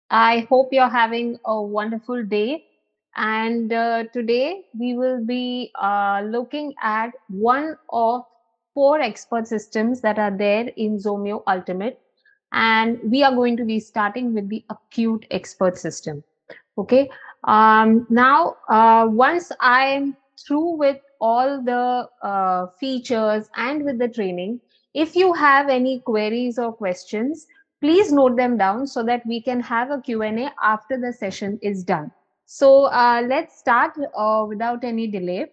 I hope you're having a wonderful day. And today we will be looking at one of four expert systems that are there in Zomeo Ultimate. And we are going to be starting with the Acute Expert System. Okay. Now, once I'm through with all the features and with the training, if you have any queries or questions, please note them down so that we can have a Q&A after the session is done. So let's start without any delay.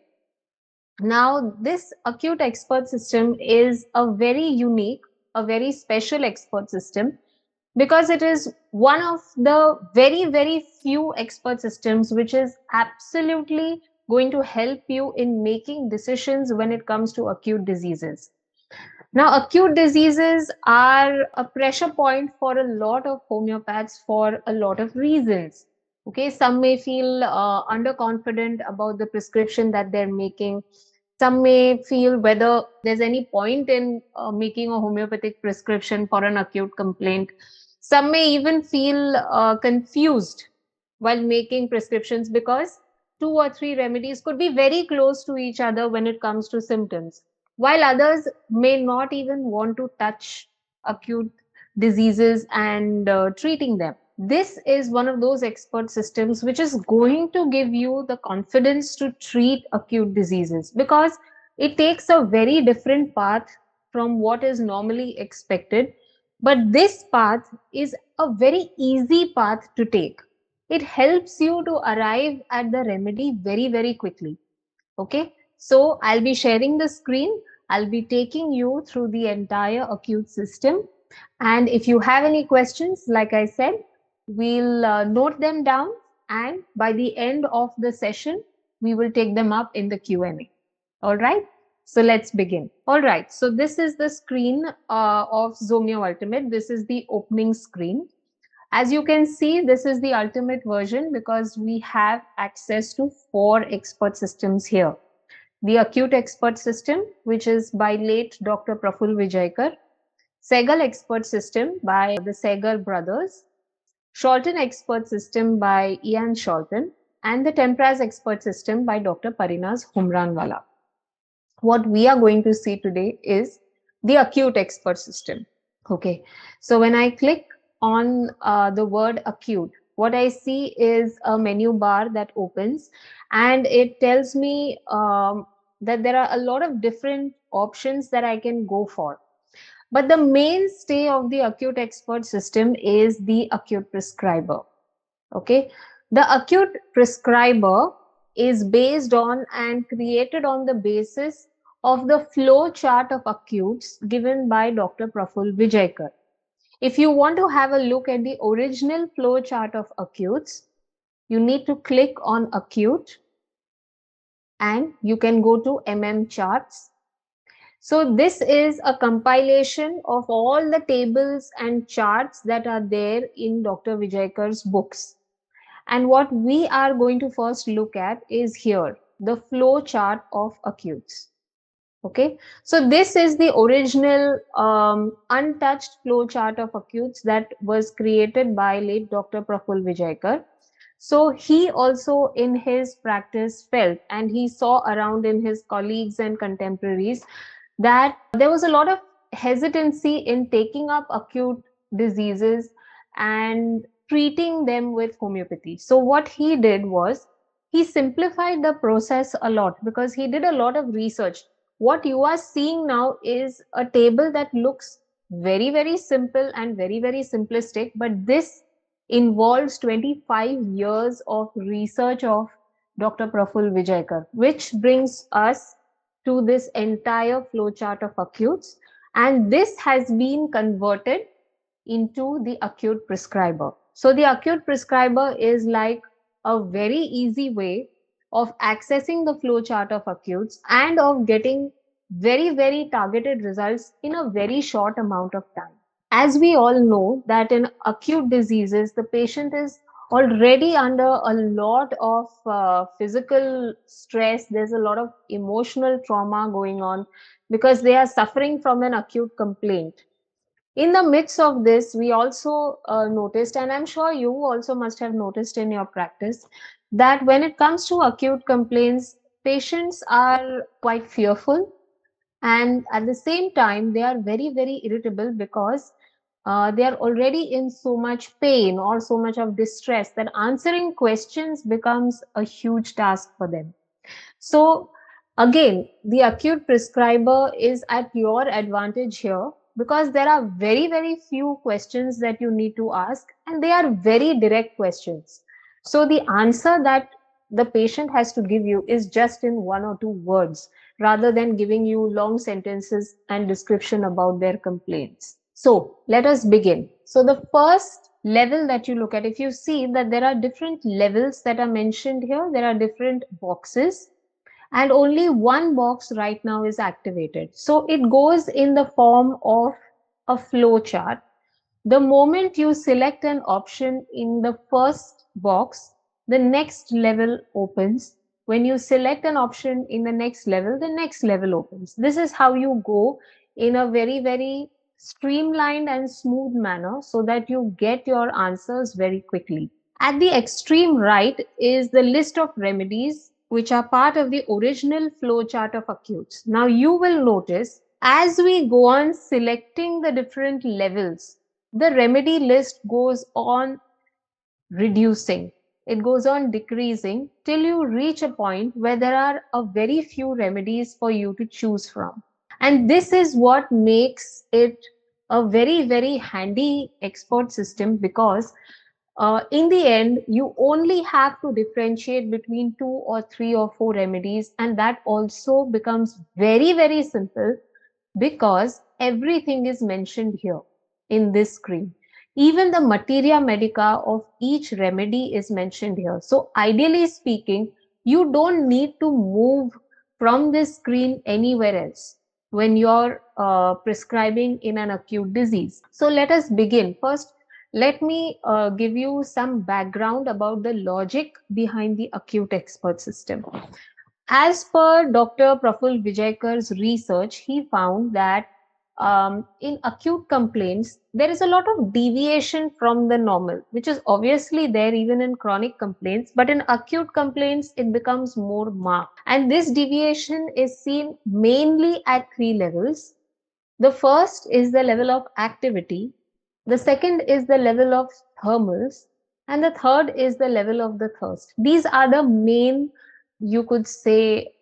Now, this acute expert system is a very unique, a very special expert system because it is one of the very, very few expert systems which is absolutely going to help you in making decisions when it comes to acute diseases. Now, acute diseases are a pressure point for a lot of homeopaths for a lot of reasons. Okay, some may feel underconfident about the prescription that they're making. Some may feel whether there's any point in making a homeopathic prescription for an acute complaint. Some may even feel confused while making prescriptions because two or three remedies could be very close to each other when it comes to symptoms, while others may not even want to touch acute diseases and treating them. This is one of those expert systems which is going to give you the confidence to treat acute diseases because it takes a very different path from what is normally expected. But this path is a very easy path to take. It helps you to arrive at the remedy very, very quickly. Okay, so I'll be sharing the screen. I'll be taking you through the entire acute system. And if you have any questions, like I said, we'll note them down. And by the end of the session, we will take them up in the Q&A. All right. So let's begin. All right. So this is the screen of Zomeo Ultimate. This is the opening screen. As you can see, this is the ultimate version because we have access to four expert systems here. The Acute Expert System, which is by late Dr. Prafull Vijayakar, Segal Expert System by the Segar brothers, Sholton Expert System by Ian Sholton, and the Tempraz Expert System by Dr. Parinaz Humranwala. What we are going to see today is the Acute Expert System. Okay, so when I click on the word acute, what I see is a menu bar that opens and it tells me that there are a lot of different options that I can go for. But the mainstay of the acute expert system is the acute prescriber. Okay, the acute prescriber is based on and created on the basis of the flow chart of acutes given by Dr. Prafull Vijayakar. If you want to have a look at the original flow chart of acutes, you need to click on acute and you can go to charts. So this is a compilation of all the tables and charts that are there in Dr. Vijayakar's books. And what we are going to first look at is here, the flow chart of acutes. Okay, so this is the original untouched flow chart of acutes that was created by late Dr. Prafull Vijayakar. So he also in his practice felt and he saw around in his colleagues and contemporaries that there was a lot of hesitancy in taking up acute diseases and treating them with homeopathy. So what he did was he simplified the process a lot because he did a lot of research. What you are seeing now is a table that looks very, very simple and very, very simplistic, but this involves 25 years of research of Dr. Prafull Vijayakar, which brings us to this entire flowchart of acutes. And this has been converted into the acute prescriber. So the acute prescriber is like a very easy way of accessing the flowchart of acutes and of getting very, very targeted results in a very short amount of time. As we all know that in acute diseases, the patient is already under a lot of physical stress. There's a lot of emotional trauma going on because they are suffering from an acute complaint. In the midst of this, we also noticed, and I'm sure you also must have noticed in your practice, that when it comes to acute complaints, patients are quite fearful, and at the same time they are very very irritable because they are already in so much pain or so much of distress that answering questions becomes a huge task for them. So again, the acute prescriber is at your advantage here because there are very, very few questions that you need to ask, and they are very direct questions. So the answer that the patient has to give you is just in one or two words rather than giving you long sentences and description about their complaints. So let us begin. So the first level that you look at, if you see that there are different levels that are mentioned here, there are different boxes, and only one box right now is activated. So it goes in the form of a flow chart. The moment you select an option in the first box, the next level opens. When you select an option in the next level opens. This is how you go in a very, very streamlined and smooth manner so that you get your answers very quickly. At the extreme right is the list of remedies which are part of the original flowchart of acutes. Now you will notice as we go on selecting the different levels, the remedy list goes on reducing. It goes on decreasing till you reach a point where there are a very few remedies for you to choose from. And this is what makes it a very, very handy expert system because in the end, you only have to differentiate between two or three or four remedies, and that also becomes very, very simple because everything is mentioned here in this screen. Even the materia medica of each remedy is mentioned here. So, ideally speaking, you don't need to move from this screen anywhere else when you're prescribing in an acute disease. So, let us begin. First, let me give you some background about the logic behind the acute expert system. As per Dr. Prafull Vijayakar's research, he found that in acute complaints, there is a lot of deviation from the normal, which is obviously there even in chronic complaints, but in acute complaints, it becomes more marked. And this deviation is seen mainly at three levels. The first is the level of activity, the second is the level of thermals, and the third is the level of the thirst. These are the main, you could say,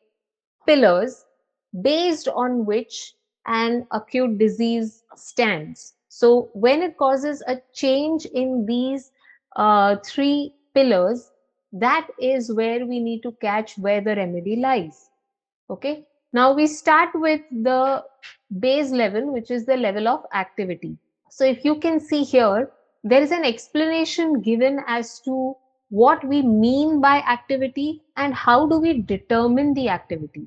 pillars based on which an acute disease stands. So, when it causes a change in these three pillars, that is where we need to catch where the remedy lies. Okay. Now we start with the base level, which is the level of activity. So if you can see here, there is an explanation given as to what we mean by activity and how do we determine the activity.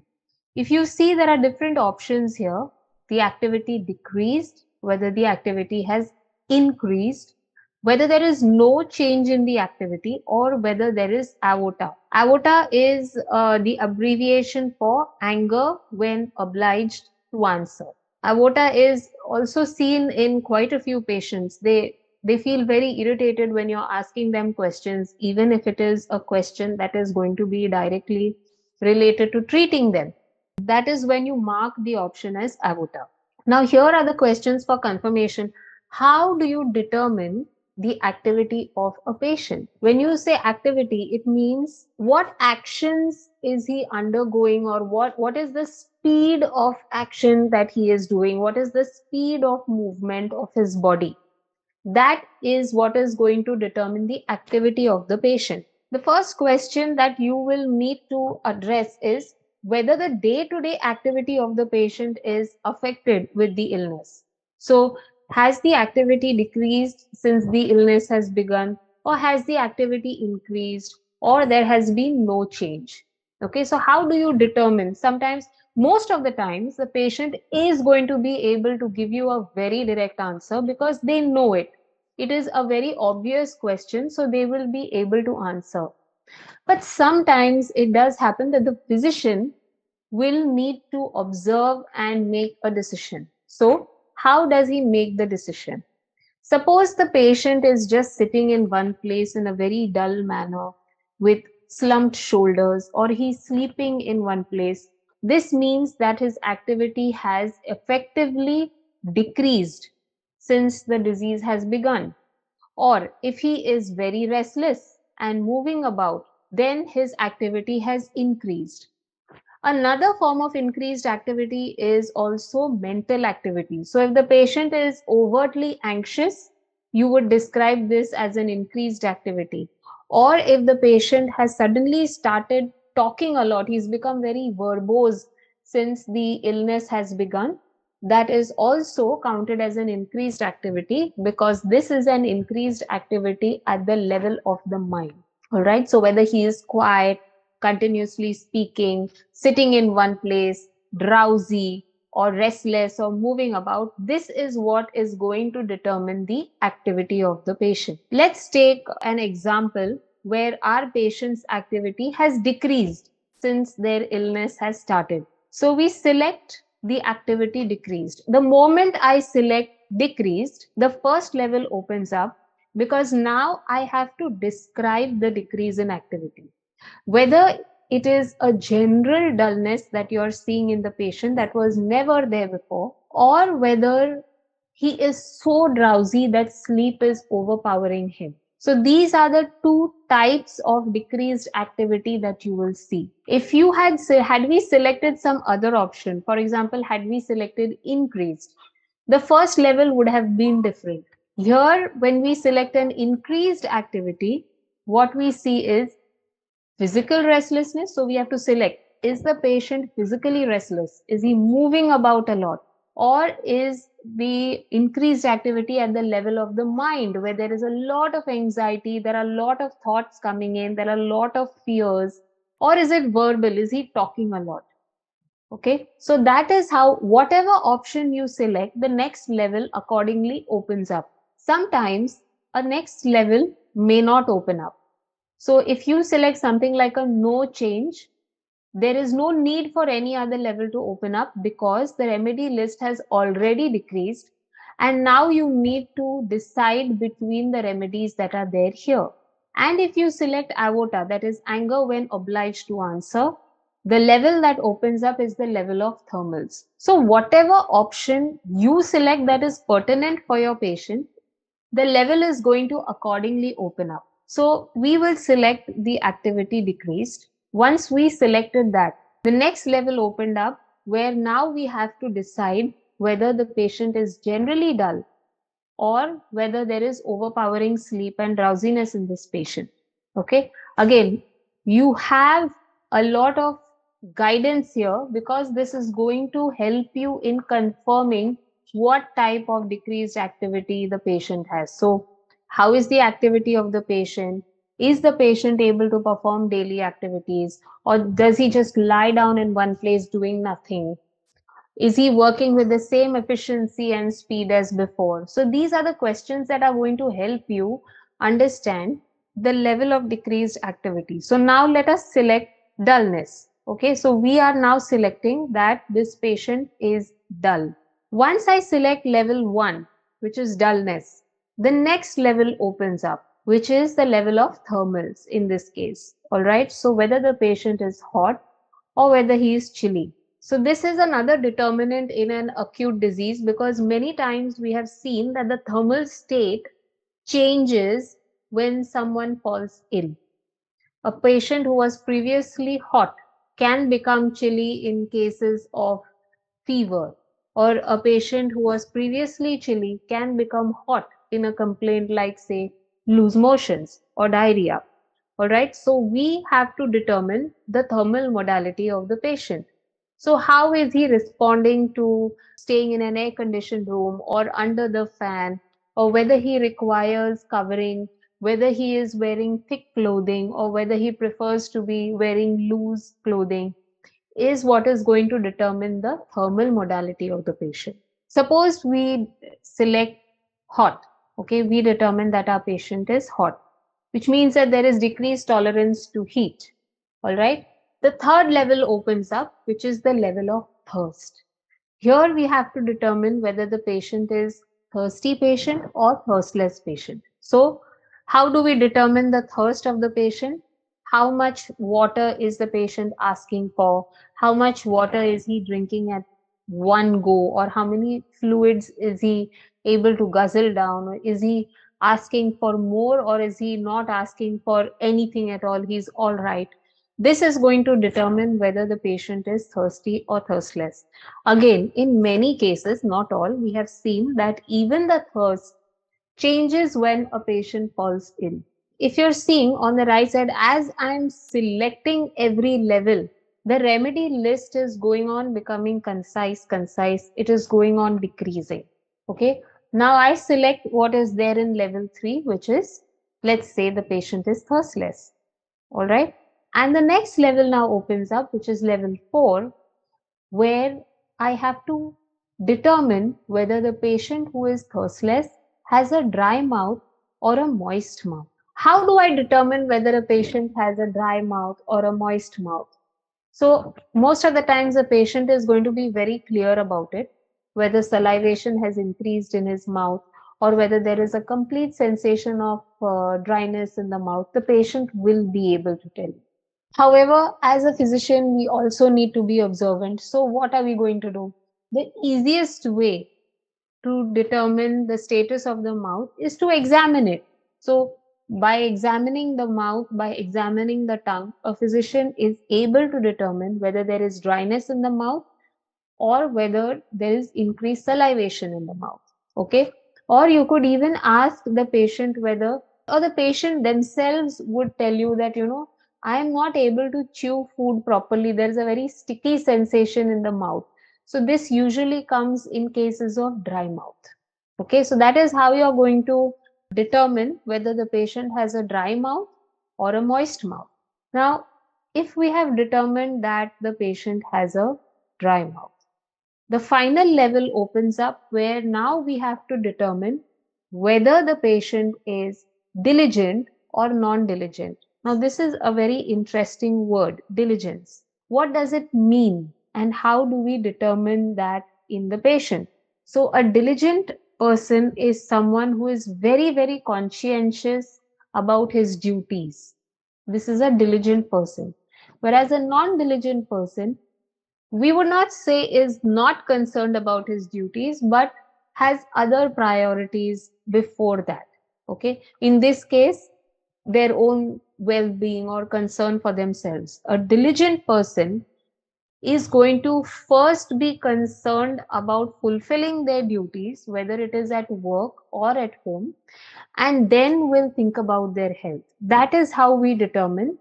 If you see, there are different options here. The activity decreased, whether the activity has increased, whether there is no change in the activity, or whether there is avota. Avota is the abbreviation for anger when obliged to answer. Avota is also seen in quite a few patients. They feel very irritated when you're asking them questions, even if it is a question that is going to be directly related to treating them. That is when you mark the option as avota. Now, here are the questions for confirmation. How do you determine the activity of a patient? When you say activity, it means what actions is he undergoing, or what is the speed of action that he is doing? What is the speed of movement of his body? That is what is going to determine the activity of the patient. The first question that you will need to address is whether the day to day activity of the patient is affected with the illness. So, has the activity decreased since the illness has begun, or has the activity increased, or there has been no change? Okay, so how do you determine? Sometimes, most of the times, the patient is going to be able to give you a very direct answer because they know it. It is a very obvious question, so they will be able to answer. But sometimes it does happen that the physician will need to observe and make a decision. So, how does he make the decision? Suppose the patient is just sitting in one place in a very dull manner with slumped shoulders, or he's sleeping in one place. This means that his activity has effectively decreased since the disease has begun. Or if he is very restless and moving about, then his activity has increased. Another form of increased activity is also mental activity. So, if the patient is overtly anxious, you would describe this as an increased activity. Or if the patient has suddenly started talking a lot, he's become very verbose since the illness has begun, that is also counted as an increased activity, because this is an increased activity at the level of the mind. All right. So whether he is quiet, continuously speaking, sitting in one place, drowsy, or restless, or moving about, this is what is going to determine the activity of the patient. Let's take an example where our patient's activity has decreased since their illness has started. So we select the activity decreased. The moment I select decreased, the first level opens up, because now I have to describe the decrease in activity. Whether it is a general dullness that you're seeing in the patient that was never there before, or whether he is so drowsy that sleep is overpowering him. So these are the two types of decreased activity that you will see. If you had we selected some other option, for example, had we selected increased, the first level would have been different. Here, when we select an increased activity, what we see is physical restlessness. So we have to select, is the patient physically restless? Is he moving about a lot? Or is the increased activity at the level of the mind, where there is a lot of anxiety, there are a lot of thoughts coming in, there are a lot of fears? Or is it verbal? Is he talking a lot? Okay, so that is how whatever option you select, the next level accordingly opens up. Sometimes a next level may not open up. So if you select something like a no change, there is no need for any other level to open up, because the remedy list has already decreased. And now you need to decide between the remedies that are there here. And if you select avota, that is anger when obliged to answer, the level that opens up is the level of thermals. So whatever option you select that is pertinent for your patient, the level is going to accordingly open up. So we will select the activity decreased. Once we selected that, the next level opened up, where now we have to decide whether the patient is generally dull, or whether there is overpowering sleep and drowsiness in this patient. Okay. Again, you have a lot of guidance here, because this is going to help you in confirming what type of decreased activity the patient has. So, how is the activity of the patient? Is the patient able to perform daily activities, or does he just lie down in one place doing nothing? Is he working with the same efficiency and speed as before? So these are the questions that are going to help you understand the level of decreased activity. So now let us select dullness. Okay, so we are now selecting that this patient is dull. Once I select level 1, which is dullness, the next level opens up, which is the level of thermals in this case. All right, so whether the patient is hot or whether he is chilly. So this is another determinant in an acute disease, because many times we have seen that the thermal state changes when someone falls ill. A patient who was previously hot can become chilly in cases of fever, or a patient who was previously chilly can become hot in a complaint like, say, loose motions or diarrhea. All right, so we have to determine the thermal modality of the patient. So, how is he responding to staying in an air conditioned room or under the fan, or whether he requires covering, whether he is wearing thick clothing, or whether he prefers to be wearing loose clothing, is what is going to determine the thermal modality of the patient. Suppose we select hot. Okay, we determine that our patient is hot, which means that there is decreased tolerance to heat. All right. The third level opens up, which is the level of thirst. Here we have to determine whether the patient is thirsty patient or thirstless patient. So how do we determine the thirst of the patient? How much water is the patient asking for? How much water is he drinking at one go? Or how many fluids is he able to guzzle down? Or is he asking for more, or is he not asking for anything at all? He's all right. This is going to determine whether the patient is thirsty or thirstless. Again, in many cases, not all, we have seen that even the thirst changes when a patient falls ill. If you're seeing on the right side, as I'm selecting every level, the remedy list is going on becoming concise. It is going on decreasing. Okay. Now I select what is there in level 3, which is, let's say the patient is thirstless. All right. And the next level now opens up, which is level 4, where I have to determine whether the patient who is thirstless has a dry mouth or a moist mouth. How do I determine whether a patient has a dry mouth or a moist mouth? So, most of the times, the patient is going to be very clear about it, whether salivation has increased in his mouth or whether there is a complete sensation of dryness in the mouth. The patient will be able to tell you. However, as a physician, we also need to be observant. So, what are we going to do? The easiest way to determine the status of the mouth is to examine it. So, by examining the mouth, by examining the tongue, a physician is able to determine whether there is dryness in the mouth or whether there is increased salivation in the mouth. Okay. Or you could even ask the patient whether, or the patient themselves would tell you that, I am not able to chew food properly. There is a very sticky sensation in the mouth. So this usually comes in cases of dry mouth. Okay. So that is how you are going to determine whether the patient has a dry mouth or a moist mouth. Now, if we have determined that the patient has a dry mouth, the final level opens up where now we have to determine whether the patient is diligent or non-diligent. Now, this is a very interesting word, diligence. What does it mean and how do we determine that in the patient? So, a diligent person is someone who is very, very conscientious about his duties. This is a diligent person. Whereas a non-diligent person, we would not say is not concerned about his duties, but has other priorities before that. Okay. In this case, their own well being or concern for themselves. A diligent person is going to first be concerned about fulfilling their duties, whether it is at work or at home, and then will think about their health. That is how we determine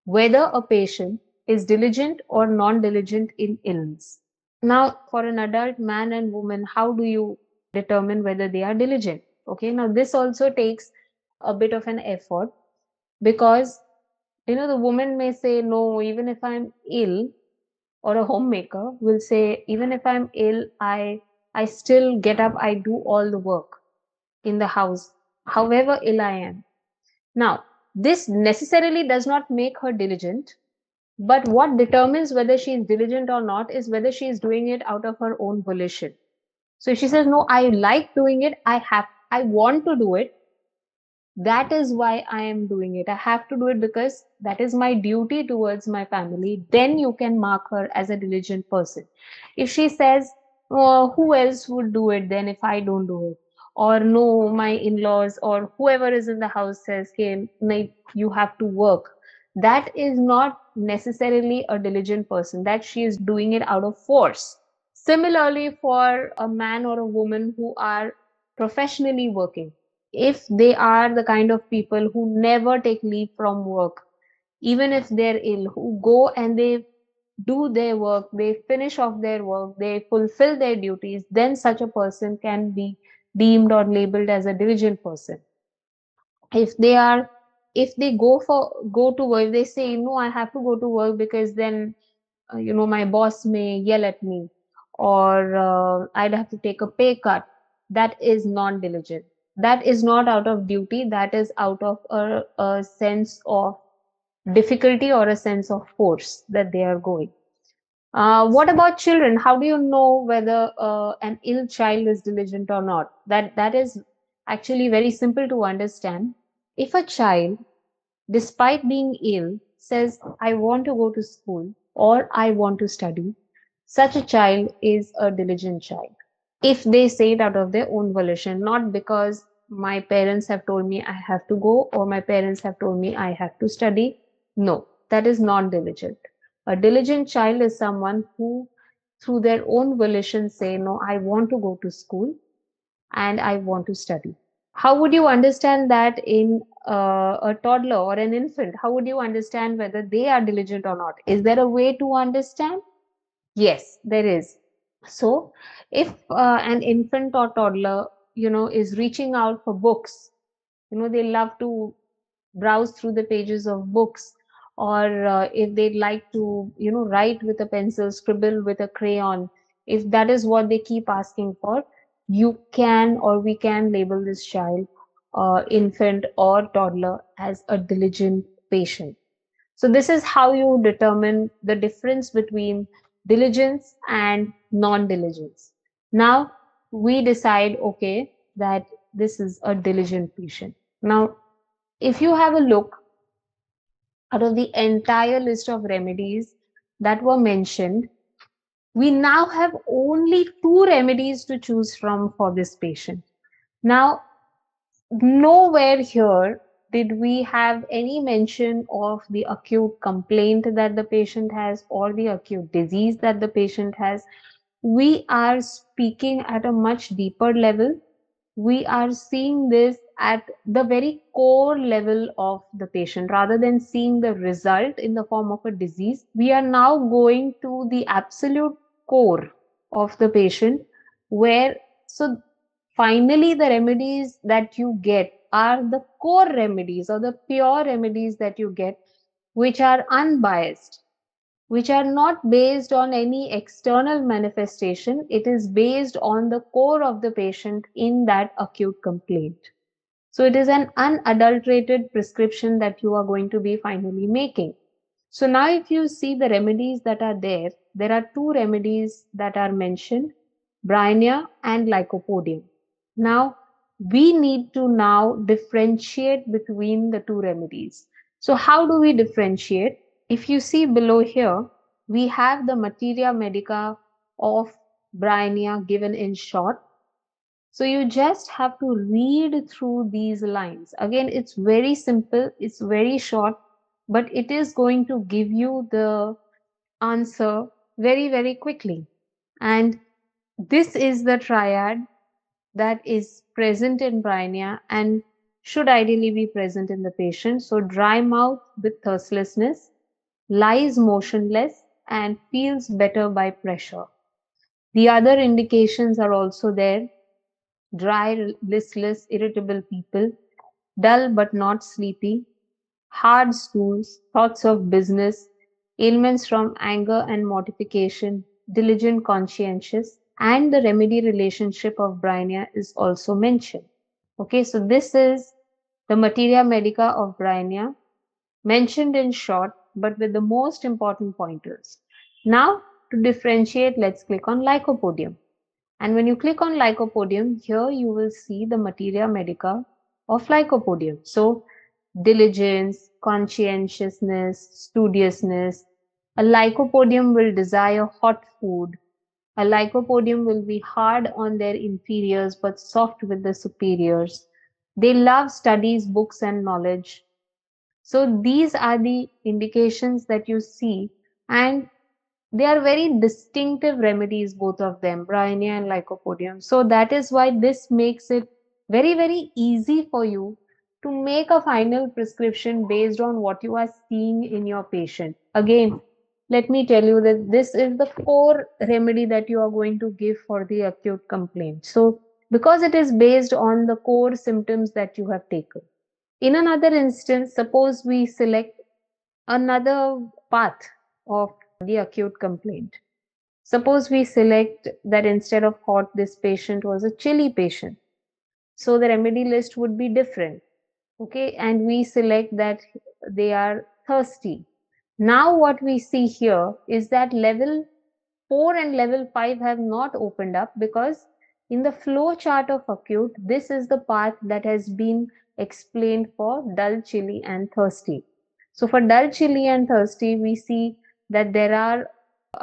whether a patient is diligent or non diligent in illness. Now, for an adult man and woman, how do you determine whether they are diligent? Okay, now this also takes a bit of an effort because the woman may say, no, even if I'm ill, or a homemaker will say, even if I'm ill, I still get up, I do all the work in the house, however ill I am. Now, this necessarily does not make her diligent, but what determines whether she is diligent or not is whether she is doing it out of her own volition. So if she says, no, I like doing it, I want to do it, that is why I am doing it. I have to do it because that is my duty towards my family. Then you can mark her as a diligent person. If she says, oh, who else would do it then if I don't do it? Or no, my in laws or whoever is in the house says, hey, you have to work. That is not necessarily a diligent person, that she is doing it out of force. Similarly, for a man or a woman who are professionally working, if they are the kind of people who never take leave from work, even if they're ill, who go and they do their work, they finish off their work, they fulfill their duties, then such a person can be deemed or labeled as a diligent person. If they are, if they go to work, they say, no, I have to go to work because then my boss may yell at me, or I'd have to take a pay cut. That is non-diligent. That is not out of duty. That is out of a sense of difficulty or a sense of force that they are going. What about children? How do you know whether an ill child is diligent or not? That is actually very simple to understand. If a child, despite being ill, says, I want to go to school or I want to study, such a child is a diligent child. If they say it out of their own volition, not because my parents have told me I have to go or my parents have told me I have to study. No, that is not diligent. A diligent child is someone who, through their own volition, say, no, I want to go to school and I want to study. How would you understand that in a toddler or an infant? How would you understand whether they are diligent or not? Is there a way to understand? Yes, there is. So, if an infant or toddler, is reaching out for books, they love to browse through the pages of books, or if they'd like to, write with a pencil, scribble with a crayon, if that is what they keep asking for, you can or we can label this child, infant or toddler, as a diligent patient. So this is how you determine the difference between diligence and non-diligence. Now we decide, okay, that this is a diligent patient. Now, if you have a look out of the entire list of remedies that were mentioned, we now have only two remedies to choose from for this patient. Now, nowhere here did we have any mention of the acute complaint that the patient has or the acute disease that the patient has. We are speaking at a much deeper level. We are seeing this at the very core level of the patient. Rather than seeing the result in the form of a disease, we are now going to the absolute core of the patient, where, so finally, the remedies that you get are the core remedies or the pure remedies that you get, which are unbiased, which are not based on any external manifestation. It is based on the core of the patient in that acute complaint. So it is an unadulterated prescription that you are going to be finally making. So now if you see the remedies that are there are two remedies that are mentioned, Bryonia and Lycopodium. Now, we need to now differentiate between the two remedies. So how do we differentiate? If you see below here, we have the materia medica of Bryonia given in short. So you just have to read through these lines. Again, it's very simple, it's very short, but it is going to give you the answer very, very quickly. And this is the triad that is present in bryonia and should ideally be present in the patient. So, dry mouth with thirstlessness, lies motionless, and feels better by pressure. The other indications are also there: dry, listless, irritable people, dull but not sleepy, hard stools, thoughts of business, ailments from anger and mortification, diligent conscientious, and the remedy relationship of Bryonia is also mentioned. Okay, so this is the materia medica of Bryonia, mentioned in short, but with the most important pointers. Now, to differentiate, let's click on Lycopodium. And when you click on Lycopodium, here you will see the materia medica of Lycopodium. So, diligence, conscientiousness, studiousness. A Lycopodium will desire hot food. A Lycopodium will be hard on their inferiors but soft with the superiors. They love studies, books, and knowledge. So, these are the indications that you see, and they are very distinctive remedies, both of them, Bryonia and Lycopodium. So that is why this makes it very, very easy for you to make a final prescription based on what you are seeing in your patient. Again, let me tell you that this is the core remedy that you are going to give for the acute complaint. So, because it is based on the core symptoms that you have taken. In another instance, suppose we select another path of the acute complaint. Suppose we select that instead of hot, this patient was a chilly patient. So the remedy list would be different. Okay, and we select that they are thirsty. Now, what we see here is that level 4 and level 5 have not opened up because in the flow chart of acute, this is the path that has been explained for dull, chilly, and thirsty. So for dull, chilly, and thirsty, we see that there are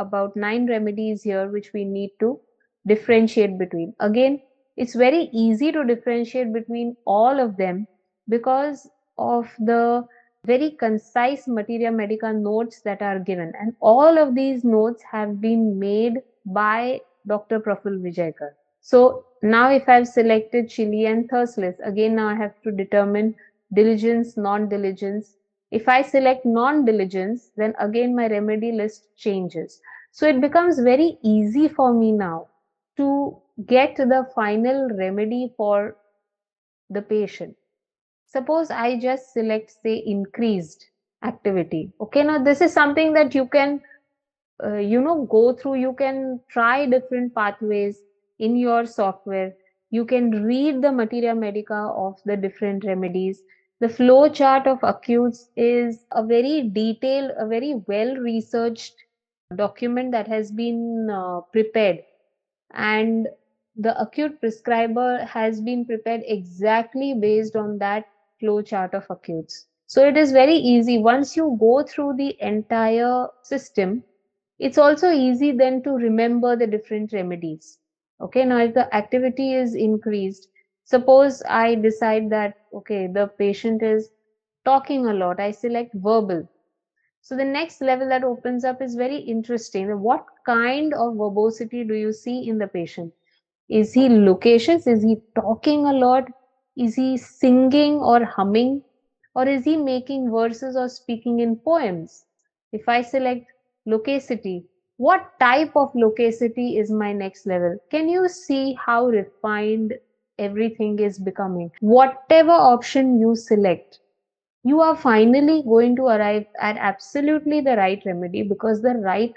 about 9 remedies here which we need to differentiate between. Again, it's very easy to differentiate between all of them because of the very concise materia medica notes that are given, and all of these notes have been made by Dr. Prafull Vijayakar. So now if I've selected chili and thirstless, again now I have to determine diligence, non-diligence. If I select non-diligence, then again my remedy list changes. So it becomes very easy for me now to get the final remedy for the patient. Suppose I just select, say, increased activity. Okay, now this is something that you can, go through. You can try different pathways in your software. You can read the materia medica of the different remedies. The flow chart of acutes is a very detailed, a very well researched document that has been prepared, and the acute prescriber has been prepared exactly based on that flow chart of acutes. So it is very easy. Once you go through the entire system, it's also easy then to remember the different remedies. Okay, now if the activity is increased, suppose I decide that, okay, the patient is talking a lot, I select verbal. So the next level that opens up is very interesting. What kind of verbosity do you see in the patient? Is he loquacious? Is he talking a lot? Is he singing or humming? Or is he making verses or speaking in poems? If I select loquacity, what type of loquacity is my next level? Can you see how refined everything is becoming? Whatever option you select, you are finally going to arrive at absolutely the right remedy because the right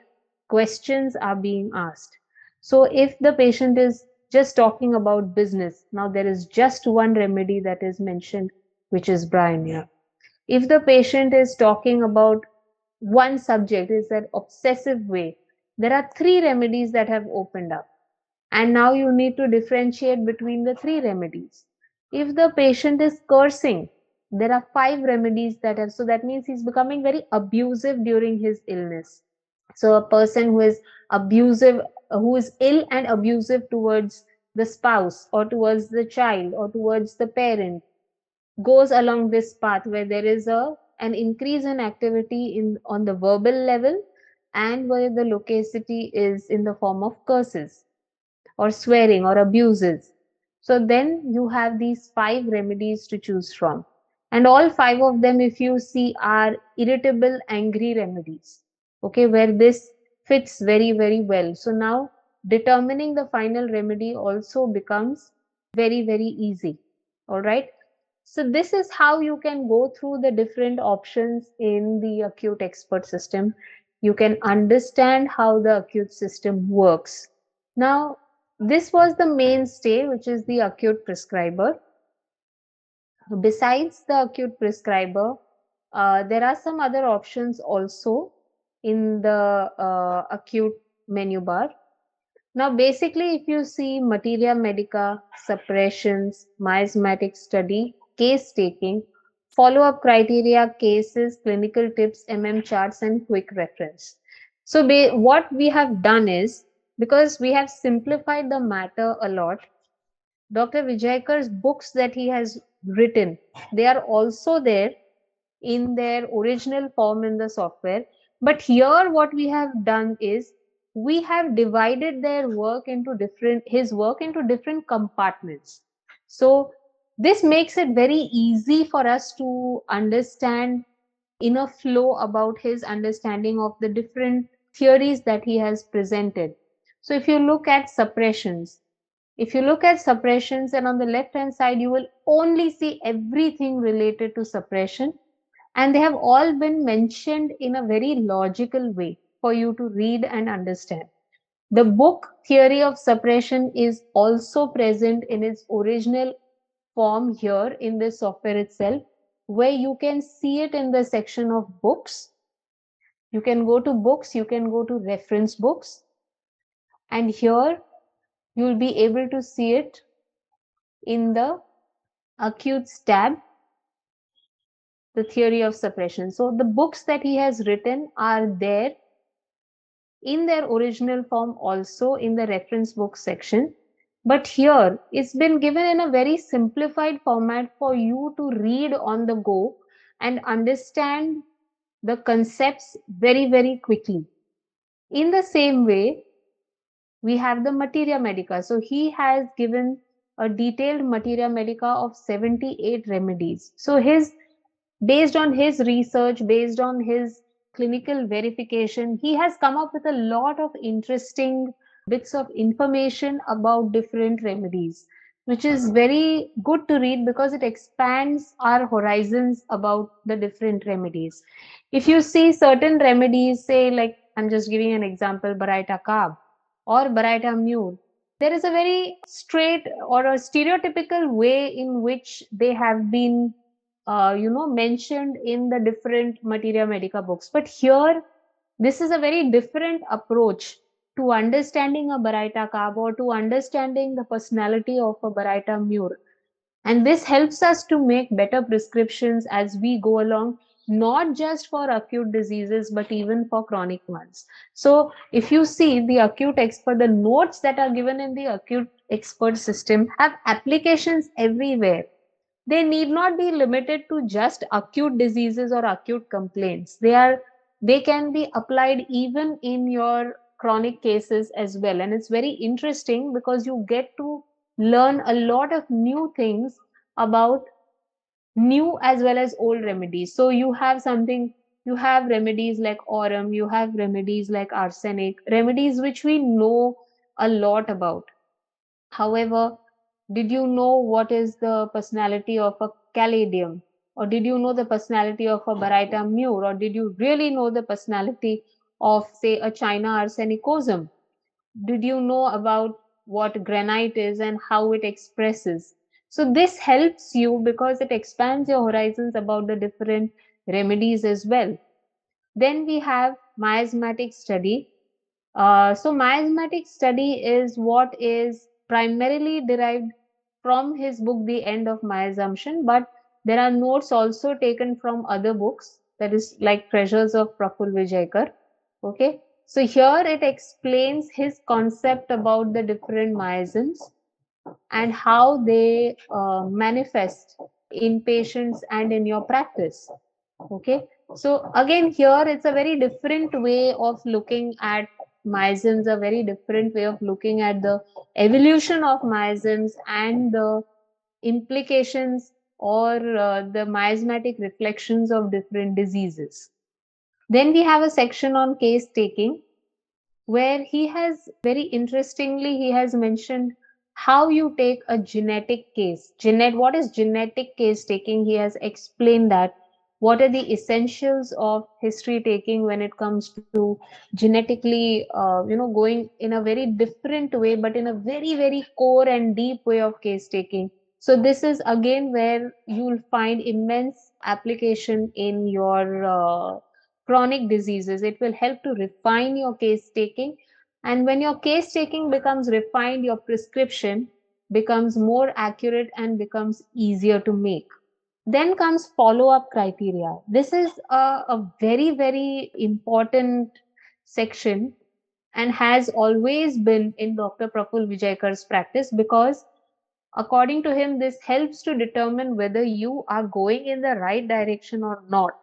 questions are being asked. So, if the patient is just talking about business, now there is just one remedy that is mentioned, which is bryonia. If the patient is talking about one subject, is that obsessive way, there are three remedies that have opened up. And now you need to differentiate between the three remedies. If the patient is cursing, there are five remedies that are, so that means he's becoming very abusive during his illness. So a person who is abusive, who is ill and abusive towards the spouse or towards the child or towards the parent, goes along this path where there is an increase in activity in on the verbal level, and where the loquacity is in the form of curses or swearing or abuses. So then you have these five remedies to choose from. And all five of them, if you see, are irritable, angry remedies. Okay, where this fits very, very well. So now determining the final remedy also becomes very, very easy. All right. So this is how you can go through the different options in the acute expert system. You can understand how the acute system works. Now, this was the mainstay, which is the acute prescriber. Besides the acute prescriber, there are some other options also in the acute menu bar. Now, basically, if you see materia medica, suppressions, miasmatic study, case taking, follow-up criteria, cases, clinical tips, charts, and quick reference. So, what we have done is, because we have simplified the matter a lot, Dr. Vijayakar's books that he has written, they are also there in their original form in the software. But here what we have done is we have divided his work into different compartments. So this makes it very easy for us to understand in a flow about his understanding of the different theories that he has presented. So if you look at suppressions, and on the left hand side, you will only see everything related to suppression, and they have all been mentioned in a very logical way for you to read and understand. The book Theory of Suppression is also present in its original form here in this software itself, where you can see it in the section of books. You can go to books, you can go to reference books, And here you'll be able to see it in the acute tab, the theory of suppression. So the books that he has written are there in their original form also in the reference book section. But here it's been given in a very simplified format for you to read on the go and understand the concepts very, very quickly. In the same way, we have the materia medica. So he has given a detailed materia medica of 78 remedies. So his based on his research, based on his clinical verification, he has come up with a lot of interesting bits of information about different remedies, which is very good to read because it expands our horizons about the different remedies. If you see certain remedies, say like I'm just giving an example, Baraita Carb or Baraita Mule, there is a very straight or a stereotypical way in which they have been mentioned in the different materia medica books. But here, this is a very different approach to understanding a Baraita Carb or to understanding the personality of a Baraita Mure. And this helps us to make better prescriptions as we go along, not just for acute diseases, but even for chronic ones. So if you see the acute expert, the notes that are given in the acute expert system have applications everywhere. They need not be limited to just acute diseases or acute complaints. They can be applied even in your chronic cases as well. And it's very interesting because you get to learn a lot of new things about new as well as old remedies. So you have remedies like aurum, you have remedies like arsenic, remedies which we know a lot about. However, did you know what is the personality of a caladium? Or did you know the personality of a Baraita mure? Or did you really know the personality of, say, a China arsenicosum? Did you know about what granite is and how it expresses? So this helps you because it expands your horizons about the different remedies as well. Then we have miasmatic study. So miasmatic study is what is primarily derived from his book, The End of My Assumption, but there are notes also taken from other books, that is like Treasures of Prafull Vijayakar. Okay, so here it explains his concept about the different miasms and how they manifest in patients and in your practice. Okay, so again, here it's a very different way of looking at miasms, a very different way of looking at the evolution of miasms and the implications or the miasmatic reflections of different diseases. Then we have a section on case taking where he has very interestingly he has mentioned how you take a genetic case. What is genetic case taking? He has explained that what are the essentials of history taking when it comes to genetically going in a very different way, but in a very, very core and deep way of case taking. So this is again where you'll find immense application in your chronic diseases. It will help to refine your case taking. And when your case taking becomes refined, your prescription becomes more accurate and becomes easier to make. Then comes follow up criteria. This is a very, very important section and has always been in Dr. Prafull Vijayakar's practice because according to him, this helps to determine whether you are going in the right direction or not.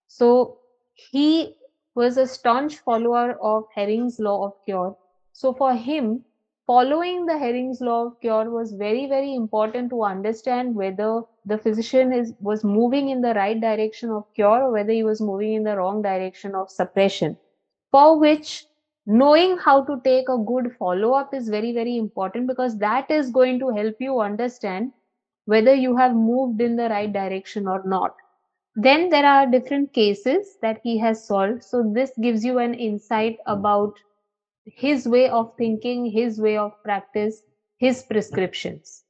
So he was a staunch follower of Herring's law of cure. So for him, following the Herring's law of cure was very, very important to understand whether the physician was moving in the right direction of cure or whether he was moving in the wrong direction of suppression. For which knowing how to take a good follow up is very, very important because that is going to help you understand whether you have moved in the right direction or not. Then there are different cases that he has solved. So this gives you an insight about his way of thinking, his way of practice, his prescriptions.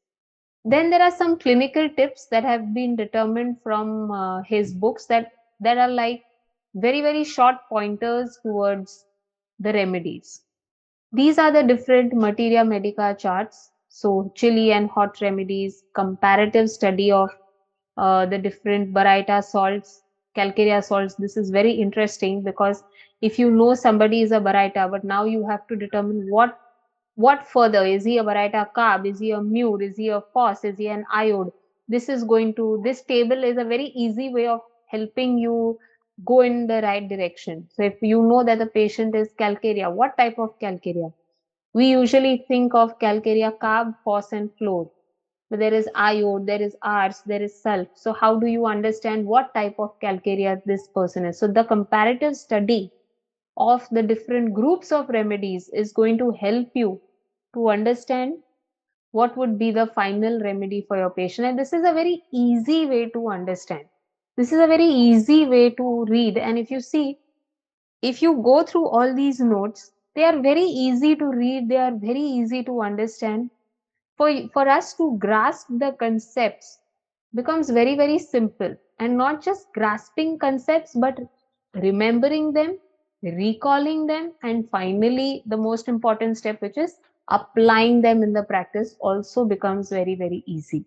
Then there are some clinical tips that have been determined from his books that are like very, very short pointers towards the remedies. These are the different materia medica charts. So chili and hot remedies, comparative study of the different baryta salts, calcarea salts. This is very interesting because if you know somebody is a baryta, but now you have to determine what further. Is he a baryta carb? Is he a mure? Is he a phos? Is he an iode? This table is a very easy way of helping you go in the right direction. So if you know that the patient is calcarea, what type of calcarea? We usually think of calcarea carb, phos, and fluor. But there is iode, there is ars, there is sulf. So how do you understand what type of calcarea this person is? So the comparative study of the different groups of remedies is going to help you to understand what would be the final remedy for your patient. And this is a very easy way to understand. This is a very easy way to read. And if you see, if you go through all these notes, they are very easy to read, they are very easy to understand. For us to grasp the concepts becomes very, very simple, and not just grasping concepts, but remembering them, recalling them, and finally, the most important step, which is applying them in the practice, also becomes very, very easy.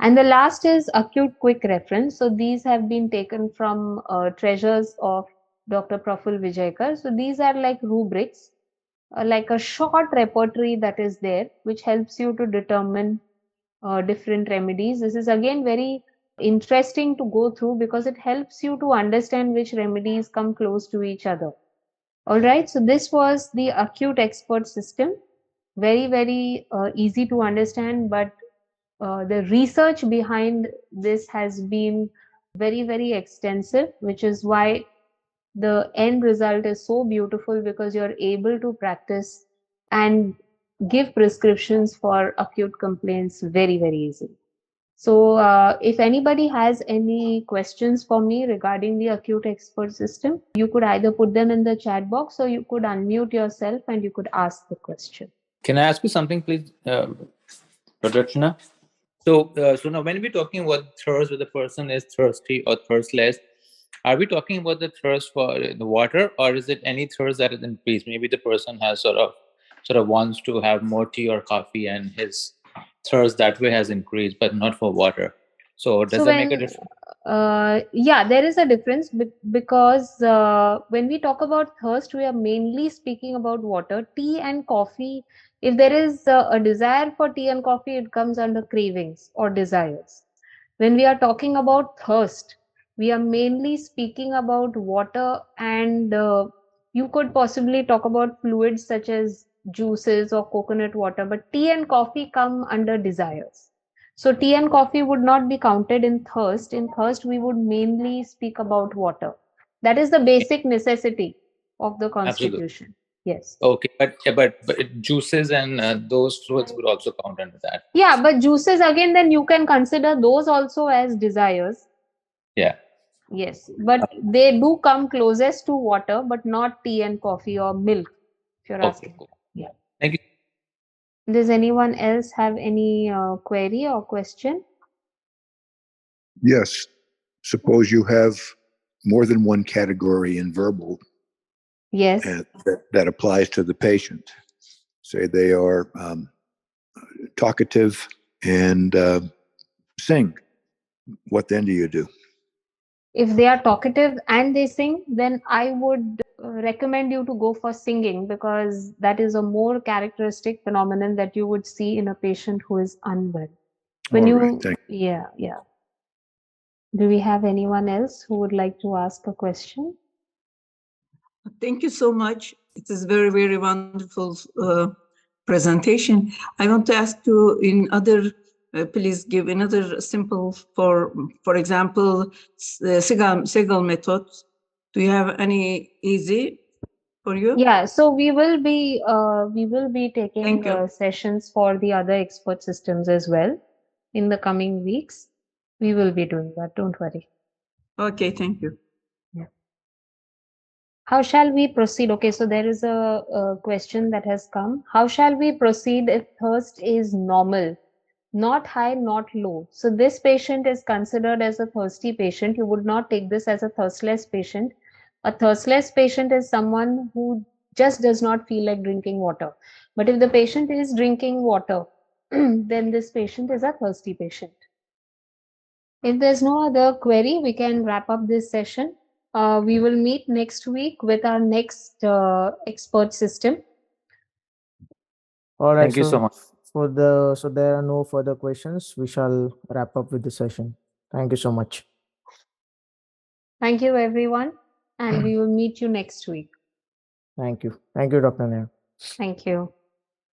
And the last is acute quick reference. So these have been taken from treasures of Dr. Prafull Vijayakar. So these are like rubrics, like a short repertory that is there, which helps you to determine different remedies. This is again very interesting to go through because it helps you to understand which remedies come close to each other. All right, so this was the acute expert system. Very, very easy to understand, but the research behind this has been very, very extensive, which is why the end result is so beautiful because you're able to practice and give prescriptions for acute complaints very, very easily. So, if anybody has any questions for me regarding the acute expert system, you could either put them in the chat box or you could unmute yourself and you could ask the question. Can I ask you something, please, Pradarshana? So now when we're talking about thirst, whether the person is thirsty or thirstless, are we talking about the thirst for the water, or is it any thirst that is increased? Maybe the person has sort of wants to have more tea or coffee, and his thirst that way has increased, but not for water. So does So that make a when difference? yeah, there is a difference because when we talk about thirst, we are mainly speaking about water. Tea and coffee, if there is a desire for tea and coffee, it comes under cravings or desires. When we are talking about thirst, we are mainly speaking about water, and you could possibly talk about fluids such as juices or coconut water, but tea and coffee come under desires. So tea and coffee would not be counted in thirst. In thirst, we would mainly speak about water. That is the basic necessity of the Absolutely. constitution. Yes. Okay, but juices and those fluids would also count under that. Yeah, but juices again, then you can consider those also as desires. Yeah. Yes, but they do come closest to water, but not tea and coffee or milk, if you're Okay, asking. cool. Yeah. Thank you. Does anyone else have any query or question? Yes. Suppose you have more than one category in verbal Yes. that applies to the patient. Say they are talkative and sing. What then do you do? If they are talkative and they sing, then I would recommend you to go for singing because that is a more characteristic phenomenon that you would see in a patient who is unwell. When All you, right, thank you. yeah, yeah. Do we have anyone else who would like to ask a question? Thank you so much. It is very, very wonderful presentation. I want to ask you in other, please give another simple for example, Segal method. Do you have any easy for you? Yeah, so we will be taking Thank you. sessions for the other expert systems as well in the coming weeks. We will be doing that. Don't worry. Okay, thank you. Yeah. How shall we proceed? Okay, so there is a question that has come. How shall we proceed if thirst is normal, not high, not low? So this patient is considered as a thirsty patient. You would not take this as a thirstless patient. A thirstless patient is someone who just does not feel like drinking water. But if the patient is drinking water, then this patient is a thirsty patient. If there's no other query, we can wrap up this session. We will meet next week with our next expert system. All right. Thank you so much. So there are no further questions. We shall wrap up with the session. Thank you so much. Thank you, everyone, and we will meet you next week. Thank you. Thank you, Dr. Nair. Thank you.